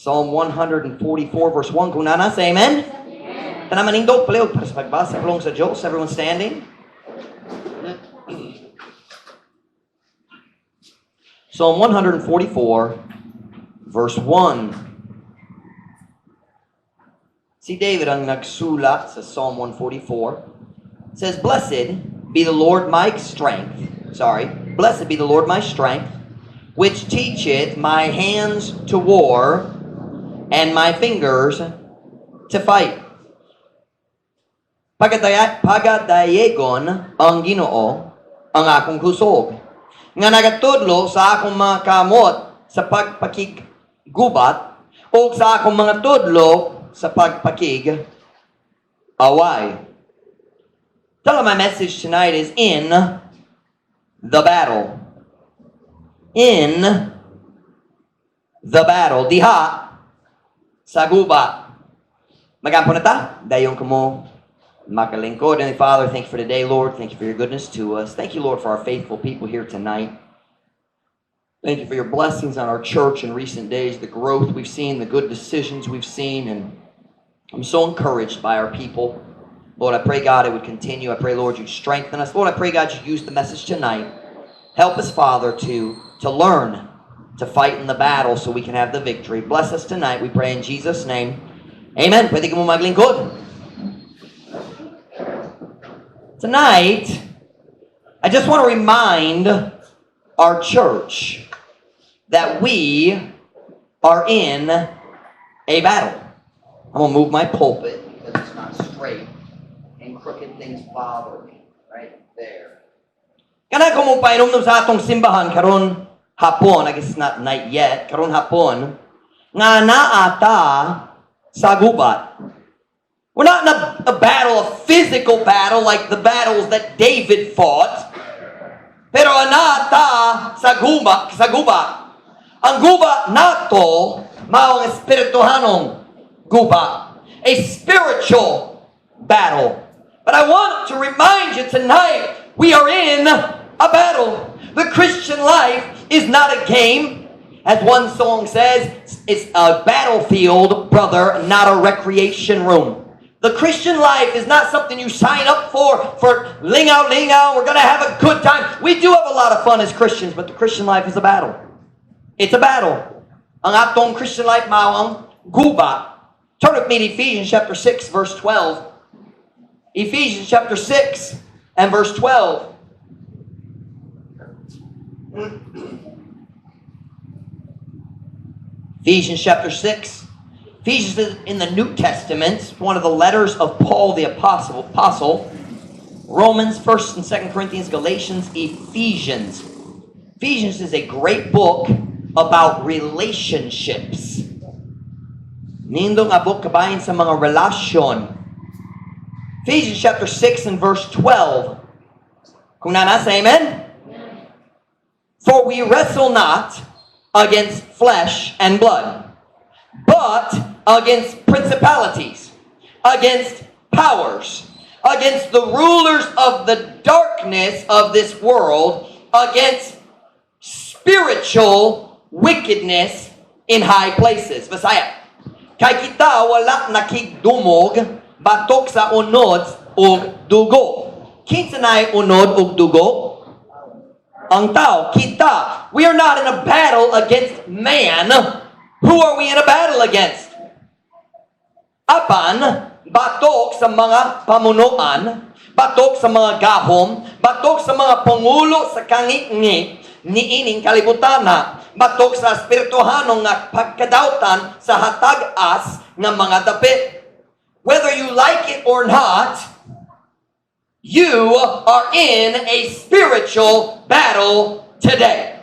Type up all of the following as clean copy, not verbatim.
Psalm 144 verse 1. Kung nana, say amen. Tanamaning do palihog para sa pagbasa kulong sa Diyos. Everyone standing. Psalm 144 verse 1. Si David ang nagsulat sa Psalm 144. It says, Blessed be the Lord my strength. Blessed be the Lord my strength, which teacheth my hands to war and my fingers to fight. Pagadayegon ang Ginoo ang akong kusog, nga nagatudlo sa akong mga kamot sa pagpakigubat o sa akong mga tudlo sa pagpakig away. Tell my message tonight is in the battle. In the battle. Diha sa gubat. Magampo na ta? Dayon ko mo makalingkod. And Father, thank you for today, Lord. Thank you for your goodness to us. Thank you, Lord, for our faithful people here tonight. Thank you for your blessings on our church in recent days, the growth we've seen, the good decisions we've seen, and I'm so encouraged by our people. Lord, I pray, God, it would continue. I pray, Lord, you'd strengthen us. Lord, I pray, God, you'd use the message tonight. Help us, Father, to learn to fight in the battle so we can have the victory. Bless us tonight, we pray in Jesus' name. Amen. Pwede ka mo maglingkod. Tonight, I just want to remind our church that we are in a battle. I'm going to move my pulpit because it's not straight and crooked things bother me. Right there. Kana ko mo painom sa atong simbahan karon hapon, I guess it's not night yet, karon hapon, nga naata sa gubat. We're not in a battle, a physical battle like the battles that David fought. Pero naata sa gubat. Ang gubat nato mao ang espirituhanong gubat. A spiritual battle. But I want to remind you tonight, we are in a battle. The Christian life is not a game. As one song says, it's a battlefield, brother, not a recreation room. The Christian life is not something you sign up for lingaw, we're going to have a good time. We do have a lot of fun as Christians, but the Christian life is a battle. It's a battle. Ang atong Christian life mao ang guba. Turn with me to Ephesians chapter 6, verse 12. Ephesians chapter 6 and verse 12. Ephesians chapter 6. Ephesians is in the New Testament, one of the letters of Paul the Apostle. Romans, 1st and 2nd Corinthians, Galatians, Ephesians. Ephesians is a great book about relationships. Nindong nga book kabayan sa mga relasyon. Ephesians chapter 6 and verse 12. Kung nana, say amen? For we wrestle not against flesh and blood, but against principalities, against powers, against the rulers of the darkness of this world, against spiritual wickedness in high places. Masaya. Kay kita wala nakigdumog batok sa unod ug dugo. Kinsa nay unod ug dugo? Ang tao, kita. We are not in a battle against man. Who are we in a battle against? Apan, batok sa mga pamunuan, batok sa mga gahom, batok sa mga pangulo sa kangit-ngit, niining kalibutana, batok sa espirituhanong nga pagkadautan sa hatag-as ng mga dapit. Whether you like it or not, you are in a spiritual battle today.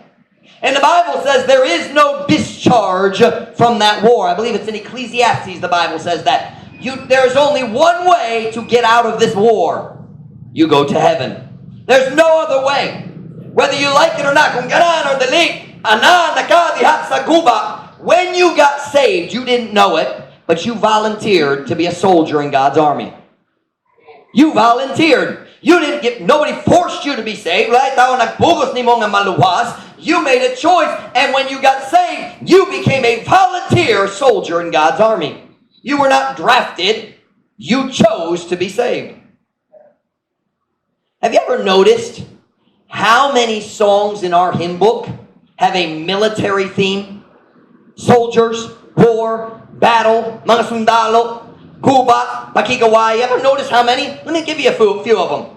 And the Bible says there is no discharge from that war. I believe it's in Ecclesiastes the Bible says that. There's only one way to get out of this war. You go to heaven. There's no other way. Whether you like it or not, kung ganan or dali, ana nakadihat sa guba, when you got saved, you didn't know it, but you volunteered to be a soldier in God's army. You volunteered. You didn't get, nobody forced you to be saved, right? Tao nagpugos nimo nga maluwas. You made a choice, and when you got saved, you became a volunteer soldier in God's army. You were not drafted. You chose to be saved. Have you ever noticed how many songs in our hymn book have a military theme? Soldiers, war, battle, mga sundalo, gubat, pakigaway. You ever notice how many? Let me give you a few of them.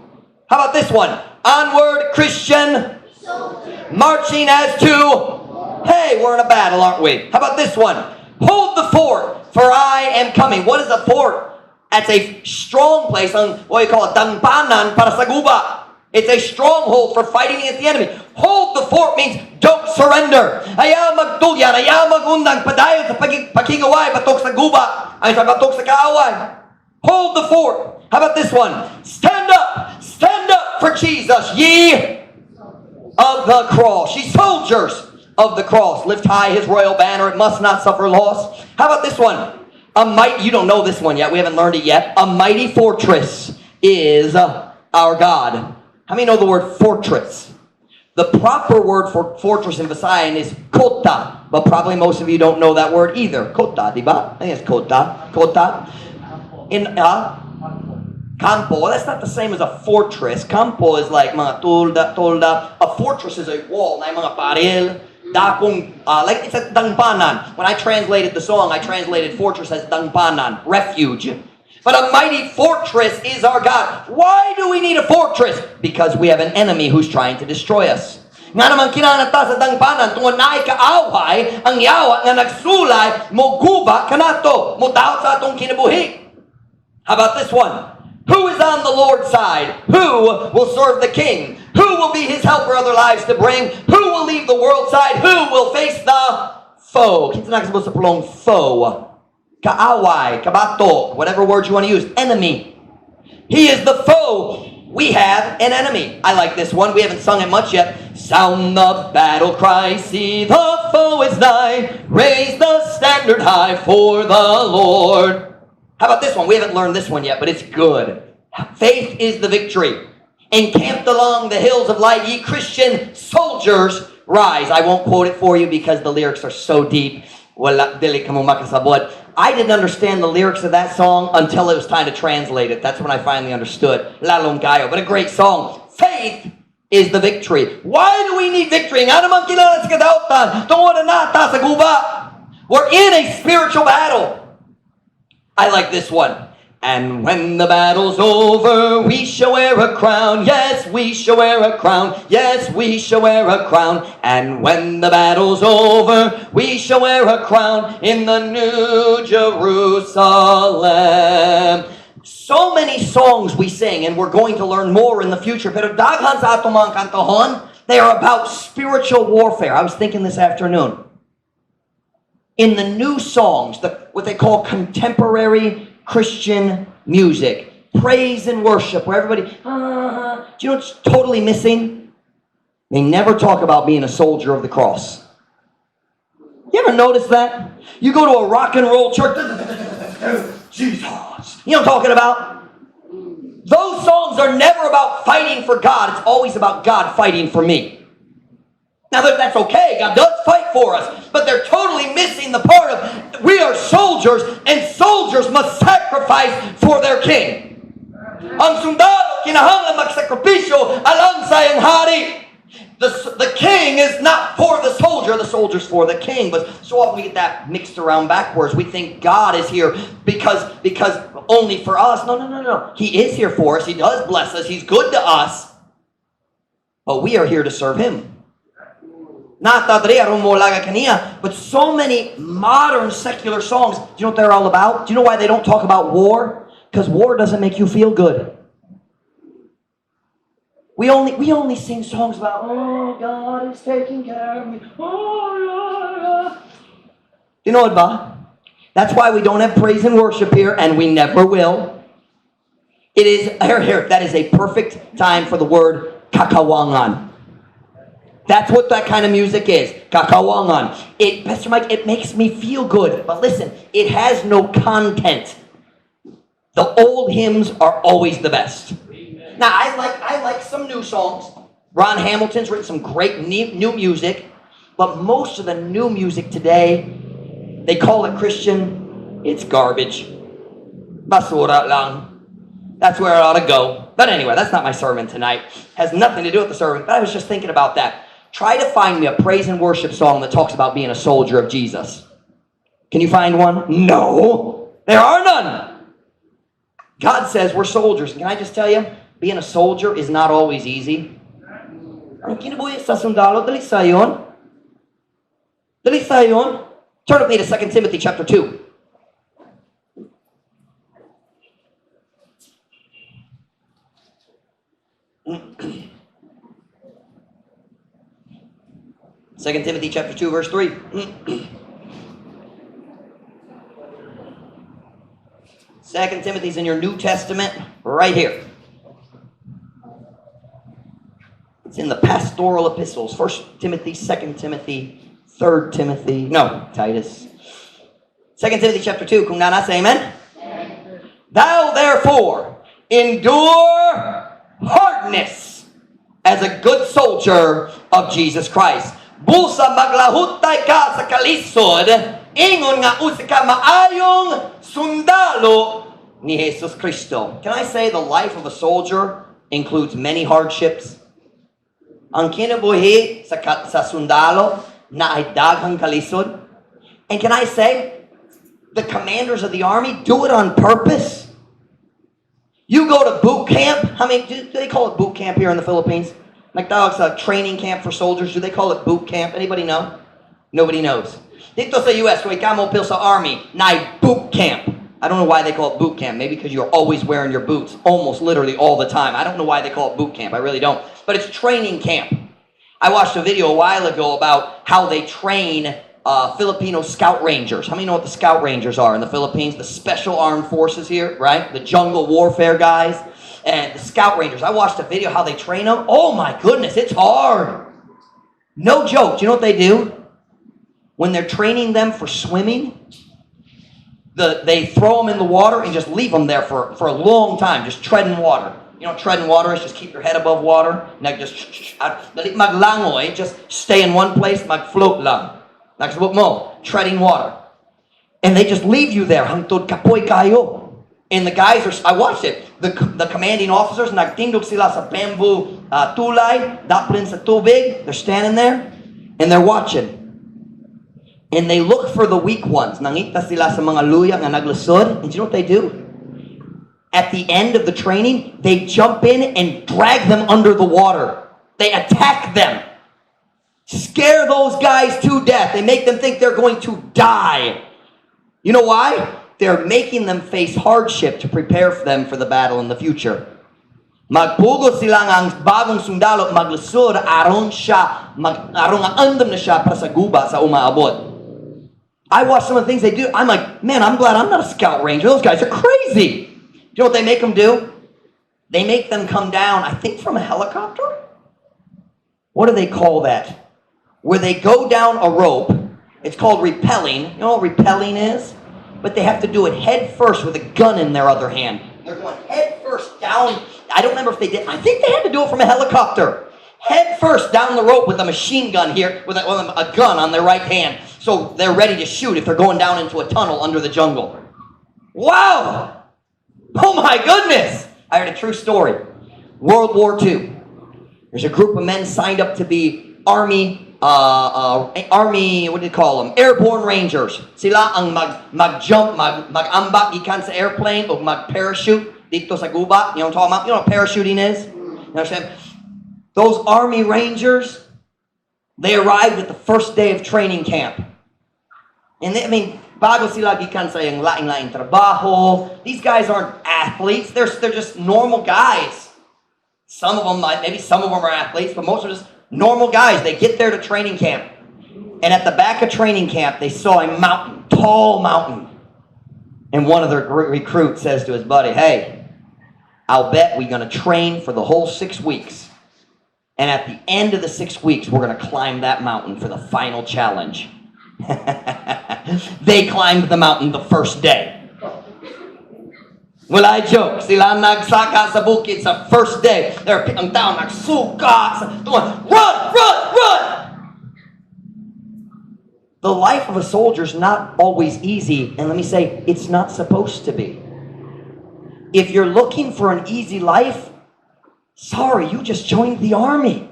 How about this one? Onward, Christian soldier, marching as to, hey, we're in a battle, aren't we? How about this one? Hold the fort, for I am coming. What is a fort? That's a strong place, on what you call it, dangpanan para sa guba. It's a stronghold for fighting against the enemy. Hold the fort means don't surrender. Ayaw magtulyan, ayaw magundang, padayon sa pakigaway, batok sa guba, ay sa batok sa kaaway. Hold the fort. How about this one? Stand up for Jesus, ye of the cross. Ye soldiers of the cross. Lift high his royal banner, it must not suffer loss. How about this one? You don't know this one yet, we haven't learned it yet. A mighty fortress is our God. How many know the word fortress? The proper word for fortress in Visayan is kota, but probably most of you don't know that word either. Kota, diba? I think it's kota. Kota. In campo, well, that's not the same as a fortress. Campo is like mga tolda. A fortress is a wall, na mga paril, dakong, like it's a dangpanan. When I translated the song, I translated fortress as dangpanan, refuge. But a mighty fortress is our God. Why do we need a fortress? Because we have an enemy who's trying to destroy us. Nga naman kinahanglan ta sa dangpanan tungod naay kaaway ang yawa nga nagsulay mo guba kanato mo daot sa atong kinabuhi. How about this one? Who is on the Lord's side? Who will serve the king? Who will be his helper other lives to bring? Who will leave the world side? Who will face the foe? Kinsa na supposed to prolong foe? Kaaway, kabato, whatever word you want to use. Enemy. He is the foe. We have an enemy. I like this one. We haven't sung it much yet. Sound the battle cry. See the foe is nigh. Raise the standard high for the Lord. How about this one? We haven't learned this one yet, but it's good. Faith is the victory. Encamped along the hills of light, ye Christian soldiers, rise. I won't quote it for you because the lyrics are so deep. Wala dili ka mo makasabot. I didn't understand the lyrics of that song until it was time to translate it. That's when I finally understood. Lalong kayo. But a great song. Faith is the victory. Why do we need victory? Nga naman kilala sa kadautan. Tungod na nata sa guba. We're in a spiritual battle. I like this one. And when the battle's over, we shall wear a crown. Yes, we shall wear a crown. Yes, we shall wear a crown. And when the battle's over, we shall wear a crown in the New Jerusalem. So many songs we sing, and we're going to learn more in the future. Pero daghan sa atong mga kantohon, they are about spiritual warfare. I was thinking this afternoon. In the new songs, what they call contemporary Christian music, praise and worship, where everybody, do you know what's totally missing? They never talk about being a soldier of the cross. You ever notice that? You go to a rock and roll church, Jesus. You know what I'm talking about? Those songs are never about fighting for God. It's always about God fighting for me. Now that's okay, God does fight for us, but they're totally missing the part of we are soldiers, and soldiers must sacrifice for their king. Ang sundalo kinahanglan magsakripisyo alang sa iyang hari. The king is not for the soldier's for the king. But so often we get that mixed around backwards. We think God is here because only for us. No. He is here for us. He does bless us. He's good to us. But we are here to serve him. But so many modern secular songs, do you know what they're all about? Do you know why they don't talk about war? Because war doesn't make you feel good. We only sing songs about, oh, God is taking care of me. Oh, you know what, ba? That's why we don't have praise and worship here, and we never will. It is, here, that is a perfect time for the word kakawangan. That's what that kind of music is. Kakawangan. Pastor Mike, it makes me feel good. But listen, it has no content. The old hymns are always the best. Now, I like some new songs. Ron Hamilton's written some great new music, but most of the new music today, they call it Christian. It's garbage. Basura lang. That's where it ought to go. But anyway, that's not my sermon tonight. Has nothing to do with the sermon, but I was just thinking about that. Try to find me a praise and worship song that talks about being a soldier of Jesus. Can you find one? No. There are none. God says we're soldiers. And can I just tell you, being a soldier is not always easy. Ang kinabuhi sa sundalo, dali sa yon. Dali sa yon. Turn with me to 2 Timothy chapter 2. Second Timothy chapter 2, verse 3. 2 Timothy's in your New Testament, right here. It's in the pastoral epistles. 1 Timothy, 2 Timothy, 3 Timothy. No, Titus. 2 Timothy chapter 2. Kung nanasa, amen? Amen. Thou therefore endure hardness as a good soldier of Jesus Christ. Busa maglahutay ka sa kalisod, ingon nga usa ka maayong sundalo ni Jesus Cristo. Can I say the life of a soldier includes many hardships? Ang kinabuhi sa sundalo na ay daghang kalisod. And can I say, the commanders of the army do it on purpose. You go to boot camp. How many do they call it boot camp here in the Philippines? Nagtawag sa training camp for soldiers. Do they call it boot camp? Anybody know? Nobody knows. Dito sa US, kung ikaw mo pil sa army, na ay boot camp. I don't know why they call it boot camp. Maybe because you're always wearing your boots, almost literally all the time. I don't know why they call it boot camp. I really don't. But it's training camp. I watched a video a while ago about how they train Filipino scout rangers. How many know what the scout rangers are in the Philippines? The special armed forces here, right? The jungle warfare guys. And the scout rangers. I watched a video how they train them. Oh my goodness, it's hard. No joke. Do you know what they do? When they're training them for swimming, they throw them in the water and just leave them there for a long time, just treading water. You know what treading water is? Just keep your head above water. Like just maglangoy, just stay in one place, mag-float lang. Nagsabot mo, treading water. And they just leave you there. Hangtod kapoy kayo. And the guys are, I watched it, the commanding officers, nagtindog sila sa bamboo tulay, daplin sa tubig. They're standing there, and they're watching. And they look for the weak ones. Nangita sila sa mga luya nga naglusod. And you know what they do? At the end of the training, they jump in and drag them under the water. They attack them. Scare those guys to death. They make them think they're going to die. You know why? They're making them face hardship to prepare for them for the battle in the future. Magpugo sila nga ang bagong sundalo maglusod aron nga andam na siya para sa guba sa umaabot. I watch some of the things they do. I'm like, man, I'm glad I'm not a scout ranger. Those guys are crazy. Do you know what they make them do? They make them come down, I think from a helicopter? What do they call that? Where they go down a rope. It's called rappelling. You know what rappelling is? But they have to do it head first with a gun in their other hand. They're going head first down. I don't remember if they did. I think they had to do it from a helicopter. Head first down the rope with a machine gun here, with a gun on their right hand. So they're ready to shoot if they're going down into a tunnel under the jungle. Wow! Oh my goodness! I heard a true story. World War II. There's a group of men signed up to be Army, what do you call them? Airborne Rangers. Sila ang mag-jump, mag-ambak gikan sa airplane o mag-parachute dito sa gubat. You know what I'm talking about? You know what parachuting is? You know what I'm saying? Those Army Rangers, they arrived at the first day of training camp. And bago sila gikan sa yung laing-laing trabaho. These guys aren't athletes. They're just normal guys. Some of them, maybe some of them are athletes, but most are just normal guys. They get there to training camp. And at the back of training camp, they saw a mountain, tall mountain. And one of their recruits says to his buddy, hey, I'll bet we're going to train for the whole 6 weeks. And at the end of the 6 weeks, we're going to climb that mountain for the final challenge. They climbed the mountain the first day. Wala joke. Sila nagsaka sa bukid sa first day. Ang tao nagsuka. Run! Run! Run! The life of a soldier is not always easy. And let me say, it's not supposed to be. If you're looking for an easy life, sorry, you just joined the army.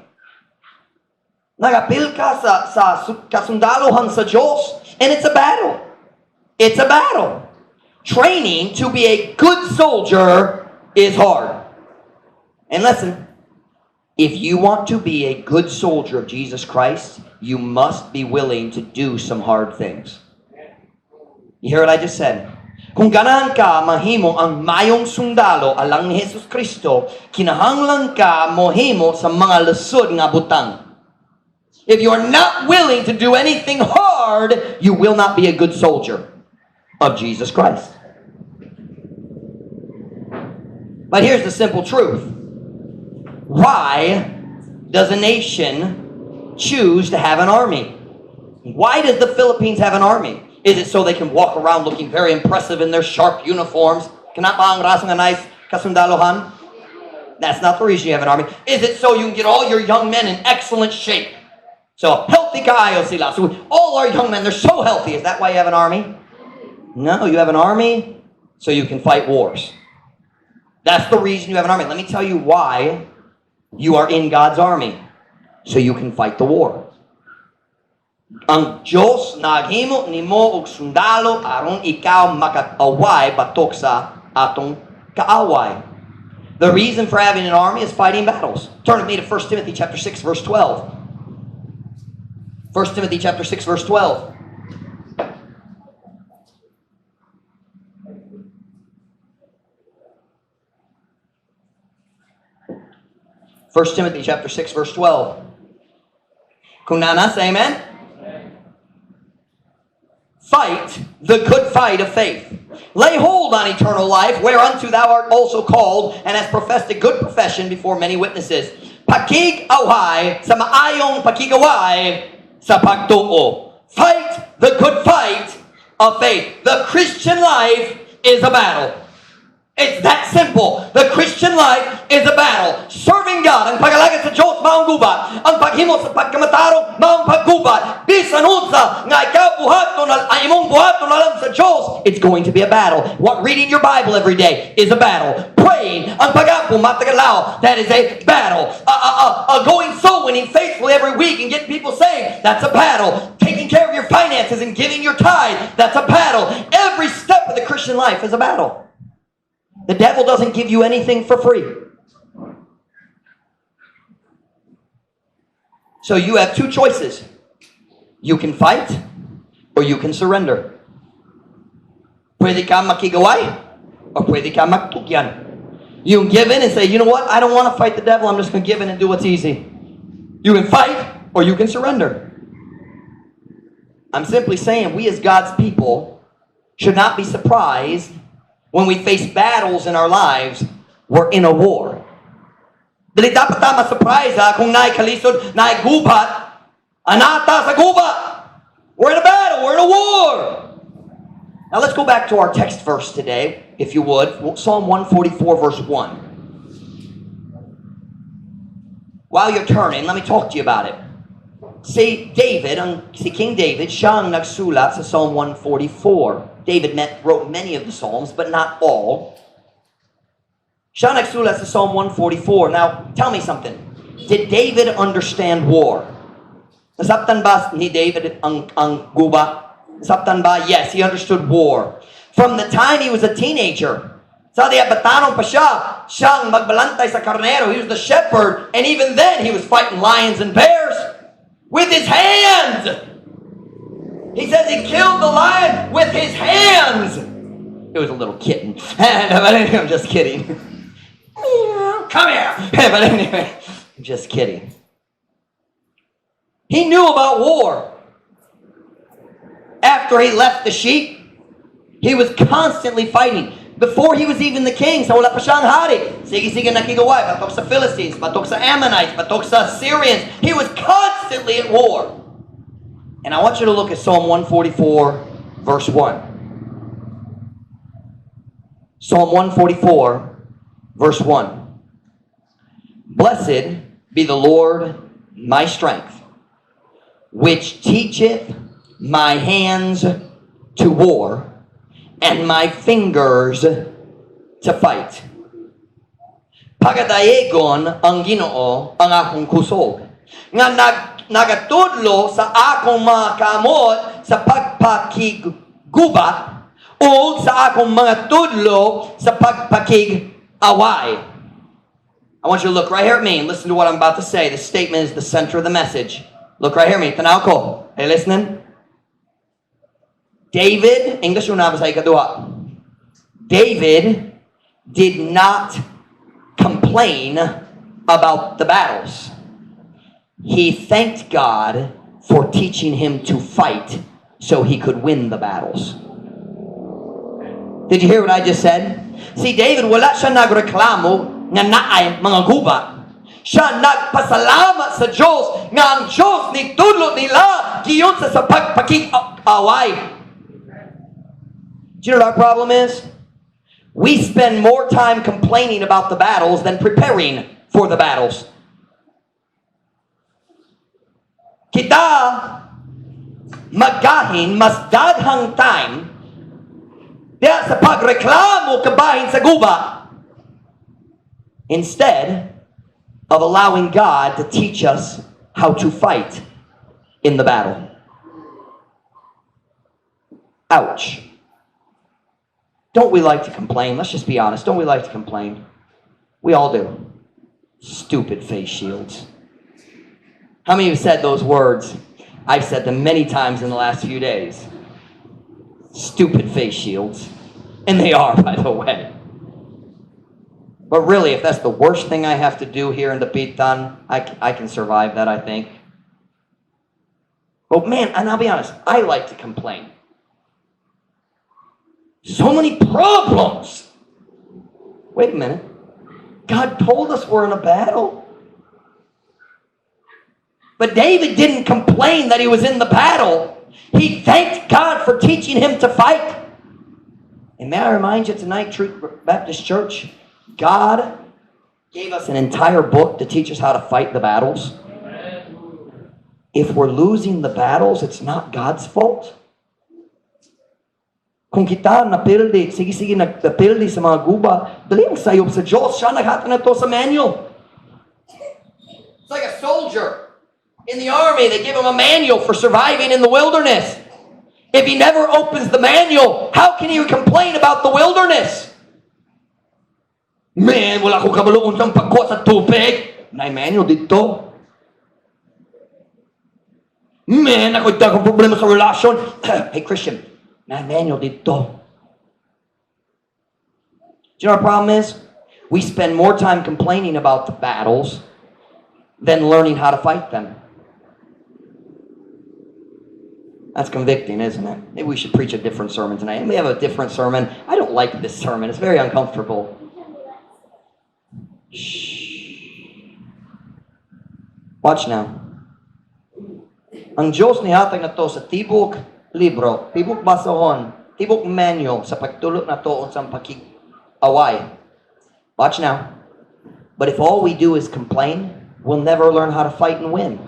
Nagapil ka sa kasundalohan sa Diyos, and it's a battle. It's a battle. Training to be a good soldier is hard. And listen, if you want to be a good soldier of Jesus Christ, you must be willing to do some hard things. You hear what I just said? Kung ganahan ka mahimo ang mayong sundalo alang ni Jesus Kristo, kinahanglan ka mohimo sa mga lusod nga butang. If you are not willing to do anything hard, you will not be a good soldier of Jesus Christ. But here's the simple truth. Why does a nation choose to have an army? Why does the Philippines have an army? Is it so they can walk around looking very impressive in their sharp uniforms? Nice kasundalohan? That's not the reason you have an army. Is it so you can get all your young men in excellent shape? So, healthy kaayo sila. So, all our young men, they're so healthy. Is that why you have an army? No, you have an army so you can fight wars. That's the reason you have an army. Let me tell you why you are in God's army. So you can fight the war. Ang Diyos naghimo nimo og sundalo aron ikaw makag-away batok sa atong kaaway. The reason for having an army is fighting battles. Turn with me to 1 Timothy chapter 6 verse 12. 1 Timothy chapter 6 verse 12. First Timothy chapter 6 verse 12. Kung nanas, amen? Fight the good fight of faith. Lay hold on eternal life, whereunto thou art also called, and hast professed a good profession before many witnesses. Pakig-away sa maayong pakigaway sa pagtuo. Fight the good fight of faith. The Christian life is a battle. It's that simple. The Christian life is a battle. Serving God, ang pagalagad sa Diyos, maong gubat. Ang paghimo sa pagkamatarong, maong paggubat. Bisan unsa nga ikaw buhaton, ang imong buhaton alam sa Diyos, it's going to be a battle. What reading your Bible every day is a battle. Praying, ang pag-apo, matagalaw, that is a battle. Going soul winning faithfully every week and getting people saved, that's a battle. Taking care of your finances and giving your tithe, that's a battle. Every step of the Christian life is a battle. The devil doesn't give you anything for free. So you have two choices. You can fight or you can surrender. Pwede ka makigaway or pwede ka magtugyan. You can give in and say, you know what? I don't want to fight the devil. I'm just going to give in and do what's easy. You can fight or you can surrender. I'm simply saying we as God's people should not be surprised when we face battles in our lives. We're in a war. Dili dapat ta ma-surprise kung naay kalisod, naay gubat, anata sa gubat. We're in a battle, we're in a war. Now let's go back to our text verse today, if you would. Psalm 144 verse 1. While you're turning, let me talk to you about it. Si King David, siya ang nagsulat sa Psalm 144. David wrote many of the Psalms, but not all. Siya nagsulat sa Psalm 144. Now, tell me something. Did David understand war? Nasabtan ba ni David ang guba? Nasabtan ba? Yes, he understood war. From the time he was a teenager. Sa diya batanong pa siya, siyang magbalantay sa karnero. He was the shepherd, and even then he was fighting lions and bears with his hands. He says he killed the lion with his hands. It was a little kitten. But anyway, I'm just kidding. Come here. But anyway, I'm just kidding. He knew about war. After he left the sheep, he was constantly fighting. Before he was even the king, sa wala pa siyang hari. Sige-sige nakigaway, batok sa Philistines, batok sa Ammonites, batok sa Syrians. He was constantly at war. And I want you to look at Psalm 144, verse 1. Psalm 144, verse 1. Blessed be the Lord my strength, which teacheth my hands to war, and my fingers to fight. Pagadayegon ang Ginoo ang akong kusog, nga nagatudlo sa akong mga kamot sa pagpakigubat o sa akong mga tudlo sa pagpakig-away. I want you to look right here at me and listen to what I'm about to say. This statement is the center of the message. Look right here at me. Tanaw ko. Are you listening? David, English yung nabasa ikadua. David did not complain about the battles. He thanked God for teaching him to fight so he could win the battles. Did you hear what I just said? See, David, wala siya nagreklamo nga naay mga gubat. Siya nagpasalamat sa Diyos nga ang Diyos ni tudlo nila giyon sa pagpakig-away. Do you know what our problem is? We spend more time complaining about the battles than preparing for the battles. Kita magahin mas daghang time diya sa pagreklamo kabahin sa guba instead of allowing God to teach us how to fight in the battle. Ouch. Don't we like to complain? Let's just be honest. Don't we like to complain? We all do. Stupid face shields. How many of you said those words? I've said them many times in the last few days. Stupid face shields. And they are, by the way. But really, if that's the worst thing I have to do here in the Pitan, I can survive that, I think. But man, and I'll be honest, I like to complain. So many problems. Wait a minute. God told us we're in a battle. But David didn't complain that he was in the battle. He thanked God for teaching him to fight. And may I remind you tonight, Truth Baptist Church, God gave us an entire book to teach us how to fight the battles. If we're losing the battles, it's not God's fault. Kung kita napildi, sige napildi sa mga guba, dali ang sayop sa Diyos. Siya naghata na to sa manual. It's like a soldier in the army. They give him a manual for surviving in the wilderness. If he never opens the manual, how can he complain about the wilderness? Man, wala ko kabaloon sa pagkuha sa tubig. May manual dito. Man, ako akong problema sa relasyon. Hey, Christian, may manual dito. Do you know what our problem is? We spend more time complaining about the battles than learning how to fight them. That's convicting, isn't it? Maybe we should preach a different sermon tonight. We have a different sermon. I don't like this sermon. It's very uncomfortable. Shh. Watch now. Ang Diyos nihatag na to sa tibok libro, tibok basahon, tibok manual sa pagtulot na to sa pakig-away. Watch now. But if all we do is complain, we'll never learn how to fight and win.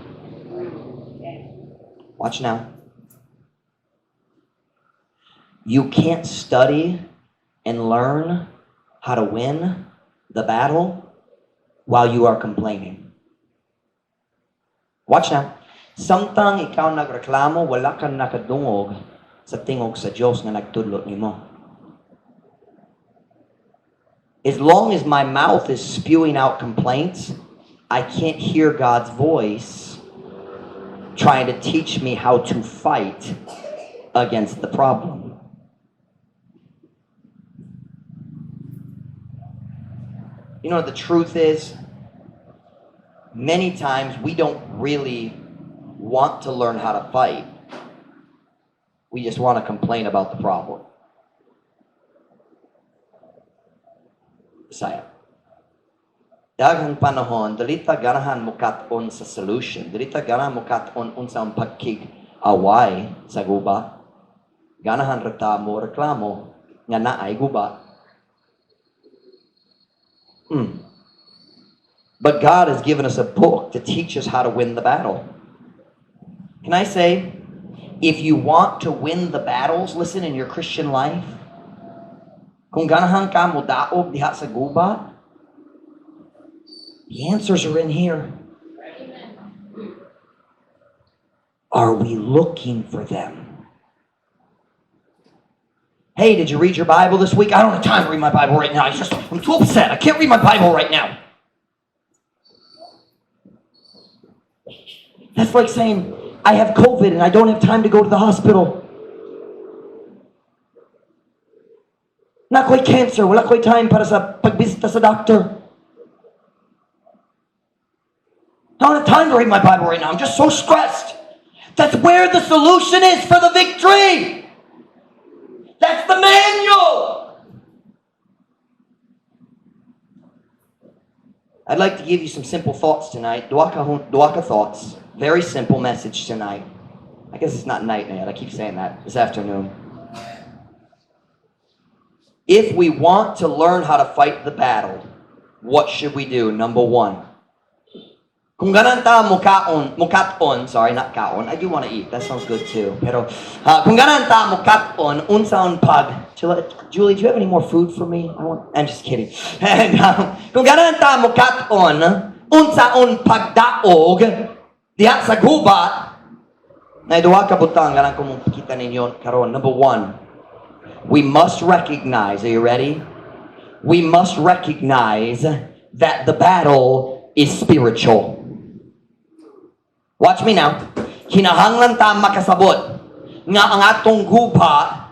Watch now. You can't study and learn how to win the battle while you are complaining. Watch now. Samtang ikaw nagreklamo, wala kang nakadungog sa tingog sa Diyos na nagtudlot nimo. As long as my mouth is spewing out complaints, I can't hear God's voice trying to teach me how to fight against the problem. You know what the truth is? Many times we don't really want to learn how to fight. We just want to complain about the problem. Saya. Daghang panahon, dalita ganahan mo katon sa solution. Dalita ganahan mo katon unsang pagkig-away sa guba. Ganahan reta mo reklamo nga naay guba. But God has given us a book to teach us how to win the battle. Can I say, if you want to win the battles, listen, in your Christian life, kung ganahan ka mo daog diha sa gubat, the answers are in here. Are we looking for them? Hey, did you read your Bible this week? I don't have time to read my Bible right now. I'm too upset. I can't read my Bible right now. That's like saying, I have COVID and I don't have time to go to the hospital. Na ko'y cancer, wala ko'y time para sa pagbisita sa doctor. I don't have time to read my Bible right now. I'm just so stressed. That's where the solution is for the victory. That's the manual. I'd like to give you some simple thoughts tonight. Duaka thoughts. Very simple message tonight. I guess it's not night yet. I keep saying that. This afternoon. If we want to learn how to fight the battle, what should we do? Number one. Kung ganan ta mukaton, sorry, not kaon. I do want to eat. That sounds good too. Pero kung ganan ta mukaton, unsaon pag. Julie, do you have any more food for me? I'm just kidding. And kung ganan ta mukaton, unsaon pagdaog diha sa gubat. Na duha ka butang ganan ko mong kita ninyo karon. Number one, we must recognize. Are you ready? We must recognize that the battle is spiritual. Watch me now. Kinahanglan ta makasabot nga ang atong guba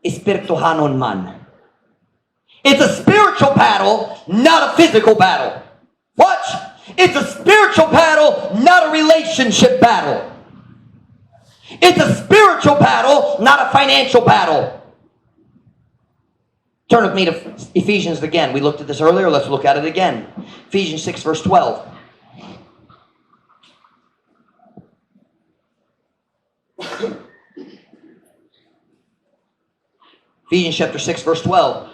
espirituhanon man. It's a spiritual battle, not a physical battle. Watch. It's a spiritual battle, not a relationship battle. It's a spiritual battle, not a financial battle. Turn with me to Ephesians again. We looked at this earlier. Let's look at it again. Ephesians 6 verse 12. Ephesians chapter 6 verse 12.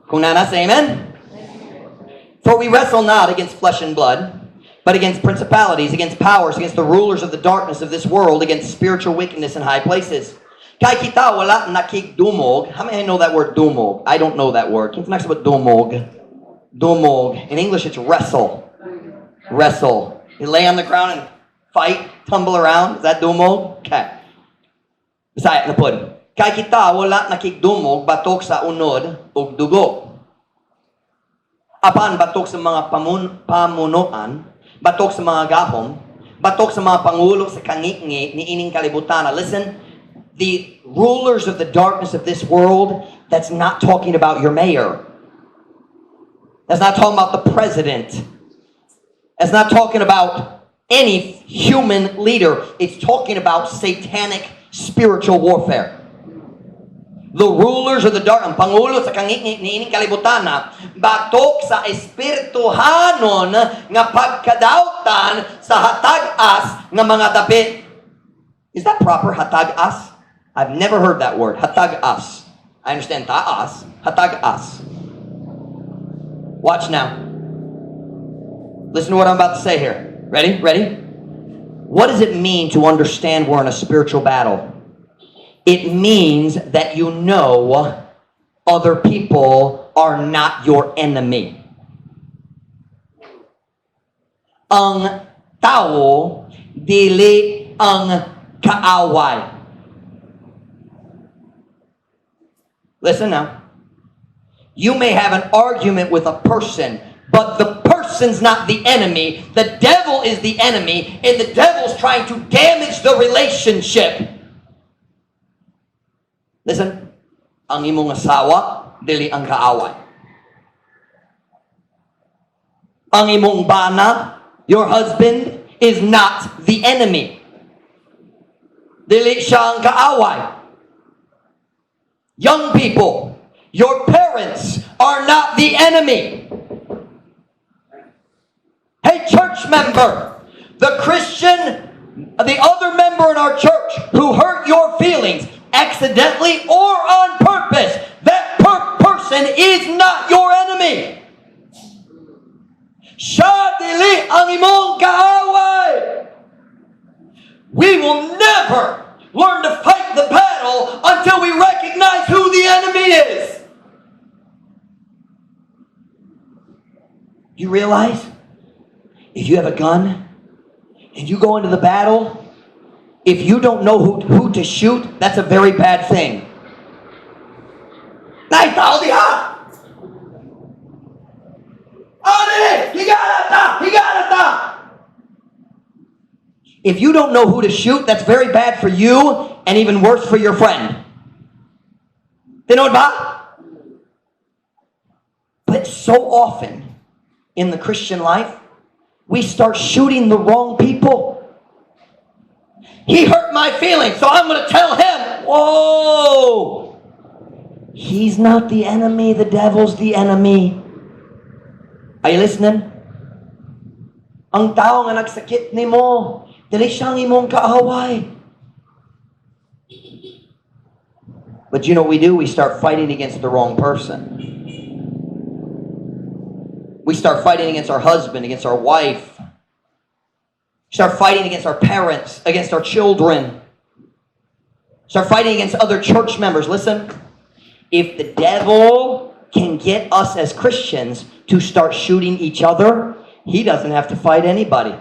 Kung nana, say amen. For we wrestle not against flesh and blood, but against principalities, against powers, against the rulers of the darkness of this world, against spiritual wickedness in high places. Kay kita wala nakigdumog. How many know that word dumog? I don't know that word. Can you next about dumog? Dumog. In English, it's wrestle. Wrestle. You lay on the ground and fight, tumble around. Is that dumog? Okay. Bisaya na pod. Kay kita wala nakigdumog batok sa unod ug dugo. Apan batok sa mga pamunuan, batok sa mga gahom, batok sa mga pangulo sa kangit-ngit ni ining kalibutan. Now listen, the rulers of the darkness of this world, that's not talking about your mayor. That's not talking about the president. That's not talking about any human leader. It's talking about satanic spiritual warfare. The rulers of the dark, ang pangulo sa kangit-ngit ni ining kalibutan, batok sa espirituhanon nga pagkadautan sa hatag-as nga mga dapit. Is that proper, hatag-as? I've never heard that word, hatag-as. I understand taas, hatag-as. Watch now. Listen to what I'm about to say here. Ready? Ready? What does it mean to understand we're in a spiritual battle? It means that you know other people are not your enemy. Ang tao dili ang kaaway. Listen now. You may have an argument with a person, but the person's not the enemy. The devil is the enemy, and the devil's trying to damage the relationship. Listen, ang imong asawa, dili ang kaaway. Ang imong bana, your husband, is not the enemy. Dili siya ang kaaway. Young people, your parents are not the enemy. Hey, church member, the Christian the other member in our church who hurt your feelings accidentally or on purpose, that person is not your enemy. Siya dili ang imong kaaway. We will never learn to fight the battle until we recognize who the enemy is. You realize if you have a gun and you go into the battle, if you don't know who to shoot, that's a very bad thing. Naitaw diha! If you don't know who to shoot, that's very bad for you and even worse for your friend. Tinood ba? But so often in the Christian life, we start shooting the wrong people. He hurt my feelings, so I'm going to tell him, whoa! He's not the enemy, the devil's the enemy. Are you listening? Ang tao nga nagsakit nimo, dili siyang imong kaaway. But you know what we do? We start fighting against the wrong person. We start fighting against our husband, against our wife. Start fighting against our parents, against our children. Start fighting against other church members. Listen, if the devil can get us as Christians to start shooting each other, he doesn't have to fight anybody.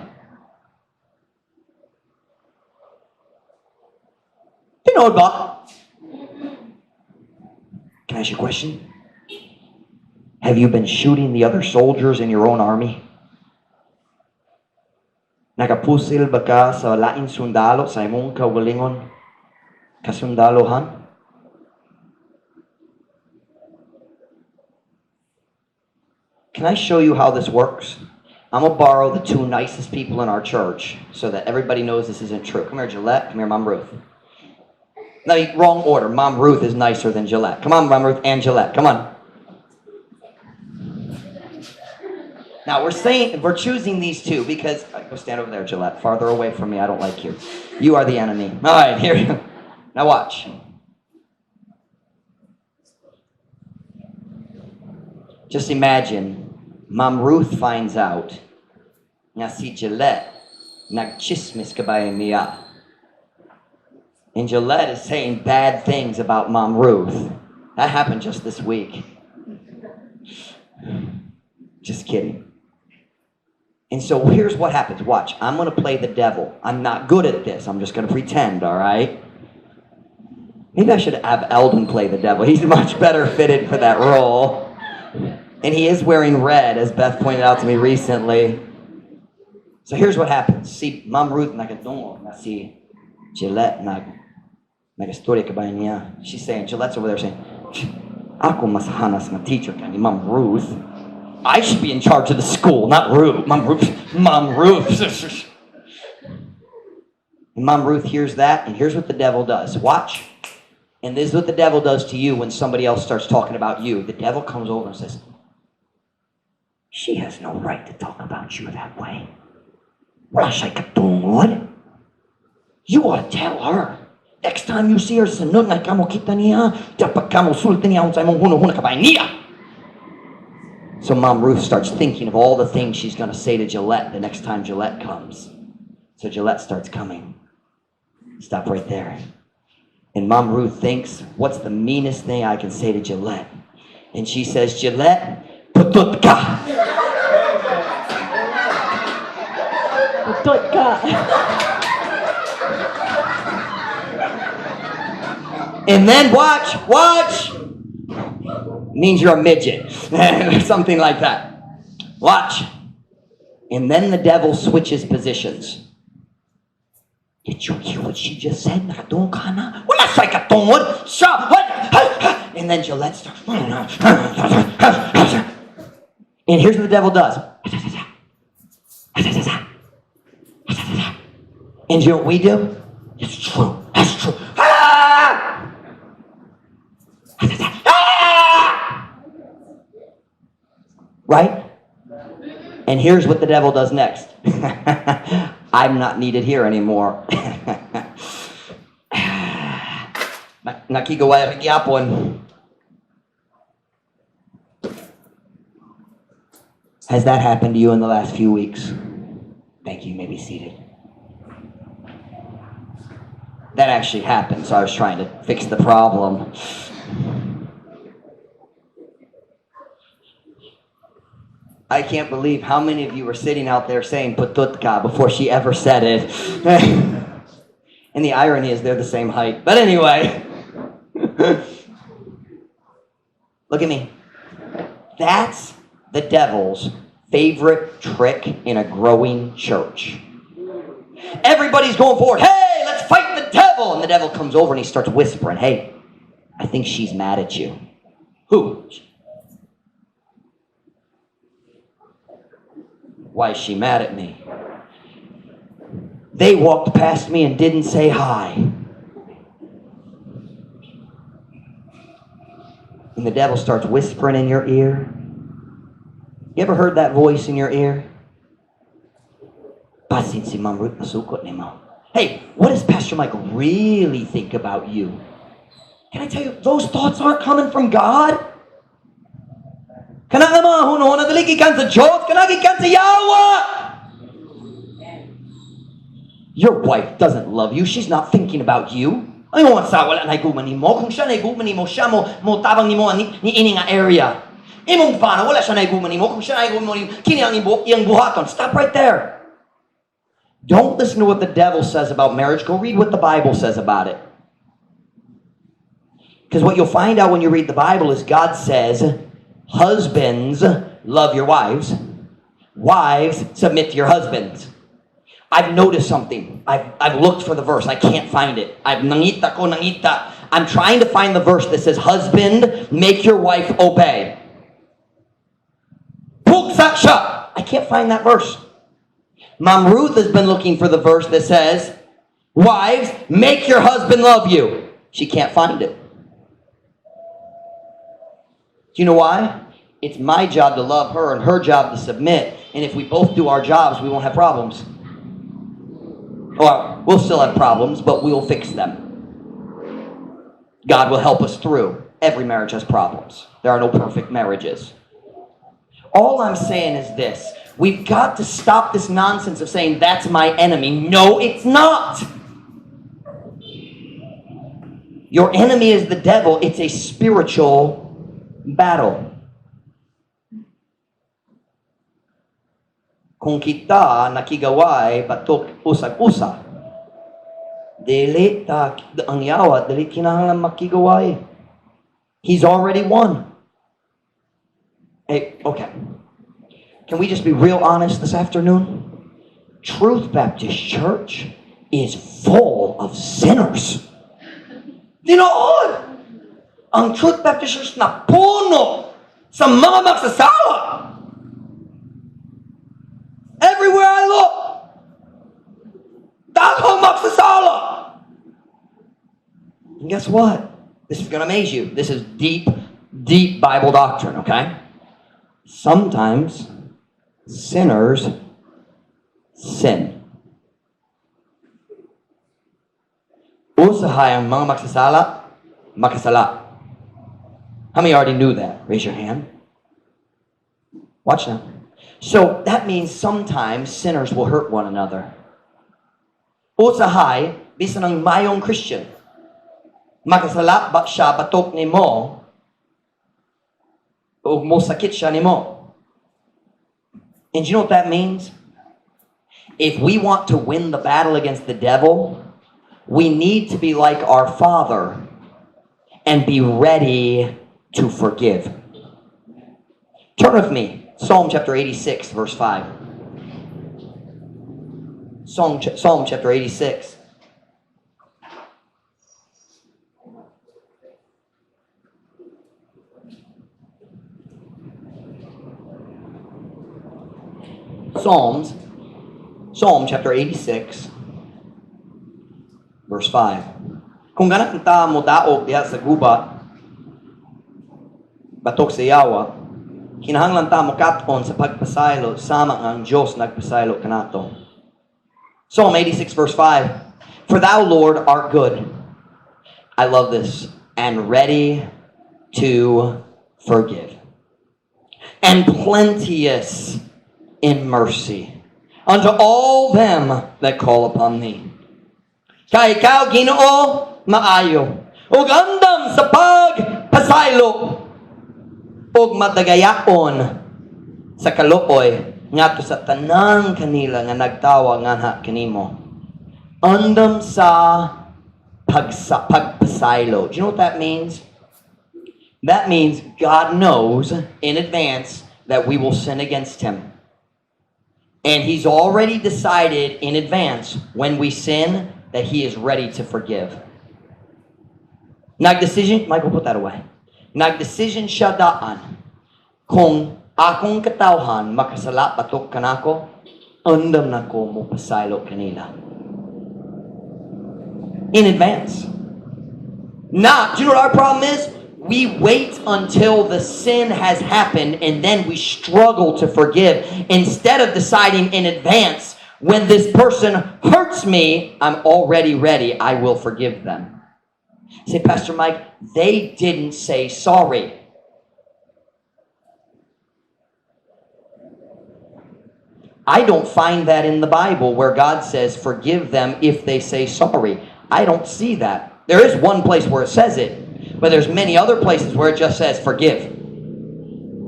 You know about? Can I ask you a question? Have you been shooting the other soldiers in your own army? Nakapusil ba ka sa laing sundalo sa imong kaugalingon? Kasundalohan? Can I show you how this works? I'm going to borrow the two nicest people in our church so that everybody knows this isn't true. Come here, Gillette. Come here, Mom Ruth. No, wrong order. Mom Ruth is nicer than Gillette. Come on, Mom Ruth and Gillette. Come on. Now, we're choosing these two because... Go stand over there, Gillette. Farther away from me. I don't like you. You are the enemy. All right, here you go. Now watch. Just imagine, Mom Ruth finds out na si Gillette nagchismis kabayan niya. And Gillette is saying bad things about Mom Ruth. That happened just this week. Just kidding. And so here's what happens. Watch. I'm going to play the devil. I'm not good at this. I'm just going to pretend, all right? Maybe I should have Eldon play the devil. He's much better fitted for that role. And he is wearing red, as Beth pointed out to me recently. So here's what happens. See, Mom Ruth nagadungo na si Gillette nagastorya kabayan niya. She's saying, Gillette's over there saying, ako mas hanas na teacher ka ni Mom Ruth. I should be in charge of the school, not Ruth. Mom Ruth. And Mom Ruth hears that, and here's what the devil does. Watch. And this is what the devil does to you when somebody else starts talking about you. The devil comes over and says, she has no right to talk about you that way. Wala siya'y katungod. You ought to tell her. Next time you see her, sunod na kamo kita niya, dapat kamo sulti niya sa imong hunahuna kabay niya. So Mom Ruth starts thinking of all the things she's going to say to Gillette the next time Gillette comes. So Gillette starts coming. Stop right there. And Mom Ruth thinks, what's the meanest thing I can say to Gillette? And she says, Gillette, putut ka. Putut ka. And then watch. Means you're a midget. Something like that. Watch. And then the devil switches positions. Did you hear what she just said? Nakatungod ka na. Wala siya'y katungod. And then Gillette starts. And here's what the devil does. And you know what we do? It's true. That's true. Right? And here's what the devil does next. I'm not needed here anymore. Nakigaway gyapon. Has that happened to you in the last few weeks? Thank you. You may be seated. That actually happened, so I was trying to fix the problem. I can't believe how many of you were sitting out there saying "pututka" before she ever said it. And the irony is they're the same height. But anyway, look at me. That's the devil's favorite trick in a growing church. Everybody's going forward. Hey, let's fight the devil. And the devil comes over and he starts whispering, hey, I think she's mad at you. Who? Why is she mad at me? They walked past me and didn't say hi. And the devil starts whispering in your ear. You ever heard that voice in your ear? Hey, what does Pastor Mike really think about you? Can I tell you, those thoughts aren't coming from God. Your wife doesn't love you. She's not thinking about you. Ano ang sa wala na higuman nimo? Kung siya na higuman nimo, siya mo tabang nimo ni ini nga area. Imong bana wala siya na higuman nimo. Kung siya na higuman nimo, kini ang iyang buhaton. Stop right there. Don't listen to what the devil says about marriage. Go read what the Bible says about it. Because what you'll find out when you read the Bible is God says, husbands, love your wives. Wives, submit to your husbands. I've noticed something. I've looked for the verse. I can't find it. I'm trying to find the verse that says, husband, make your wife obey. I can't find that verse. Mom Ruth has been looking for the verse that says, wives, make your husband love you. She can't find it. Do you know why? It's my job to love her and her job to submit. And if we both do our jobs, we won't have problems. Or we'll still have problems, but we will fix them. God will help us through. Every marriage has problems. There are no perfect marriages. All I'm saying is this. We've got to stop this nonsense of saying, that's my enemy. No, it's not. Your enemy is the devil. It's a spiritual battle. Kung kita nakigaway batok usag-usa, dili ta ang yawa, dili kinahanglan makigaway. He's already won. Hey, okay. Can we just be real honest this afternoon? Truth Baptist Church is full of sinners. Tinood! Ang Truth Baptist Church na puno sa mga magsasala. Everywhere I look, daghang magsasala. And guess what? This is going to amaze you. This is deep, deep Bible doctrine, okay? Sometimes sinners sin. Usahay ang mga magsasala, makasala. How many already knew that? Raise your hand. Watch now. So that means sometimes sinners will hurt one another. Usahay, bisan ng mayong Christian. Makasala ba siya batok ni mo o mosakit siya ni mo. And you know what that means? If we want to win the battle against the devil, we need to be like our Father and be ready to forgive. Turn with me. Psalm chapter 86, verse 5. Psalm chapter 86. Psalm chapter 86, verse 5. Kung ganat kita mo daog diha sa guba, batok sa yawa, kinahanglan ta mo katon sa pagpasaylo sama ang Dios nagpasaylo kanato. Psalm 86 verse 5. For thou, Lord, art good. I love this. And ready to forgive. And plenteous in mercy unto all them that call upon thee. Kay ikaw, Ginoo, maayo. Ug andam sa pagpasaylo. Ug madagayaon sa kaluoy ngadto sa tanang kanila nga nagtawa nganha kanimo. Andam sa pagpasaylo. Do you know what that means? That means God knows in advance that we will sin against Him. And He's already decided in advance when we sin that He is ready to forgive. Nagdecision, Michael, put that away. Nagdecision siya daan kung akong katawhan makasala patok kanako, andam na ko mo pasaylo kanila. In advance. Not, do you know what our problem is? We wait until the sin has happened and then we struggle to forgive. Instead of deciding in advance, when this person hurts me, I'm already ready. I will forgive them. Say, Pastor Mike, they didn't say sorry. I don't find that in the Bible where God says forgive them if they say sorry. I don't see that. There is one place where it says it, but there's many other places where it just says forgive.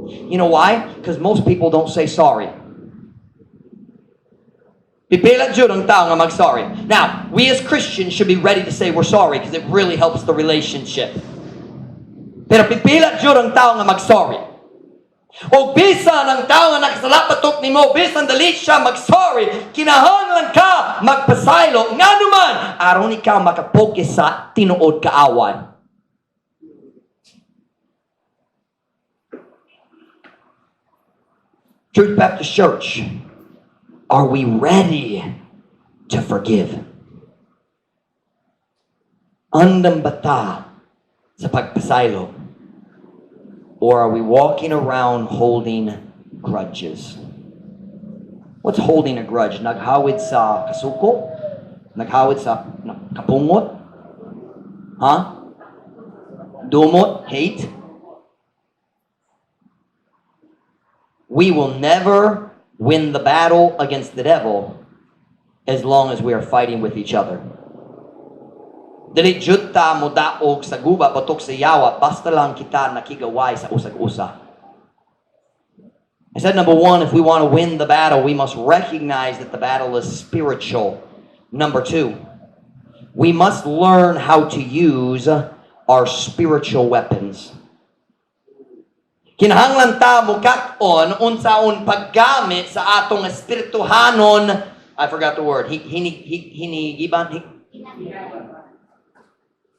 You know why? Because most people don't say sorry. Pipilat jud ang tao nga mag-sorry. Now, we as Christians should be ready to say we're sorry because it really helps the relationship. Pero pipilat jud ang tao nga mag-sorry. O bisan ang tao nga nakasalapatok nimo, bisan dali siya mag-sorry, kinahanglan ka magpasaylo. Nga naman, aron ikaw makapokus sa tinuod kaawan. Truth Baptist Church, are we ready to forgive? Andam bata sa pagpasaylo? Or are we walking around holding grudges? What's holding a grudge? Naghawid sa kasuko? Naghawid sa kapungot? Huh? Dumot? Hate? We will never win the battle against the devil as long as we are fighting with each other. Dili jutta mo daog sa guba patok sa yawa basta lang kita nakigaway sa usag-usa. I said number one, if we want to win the battle, we must recognize that the battle is spiritual. Number two, we must learn how to use our spiritual weapons. Kinahanglan ta mo kat-on unsaon paggamit sa atong espirituhanon. I forgot the word. Hinigiban.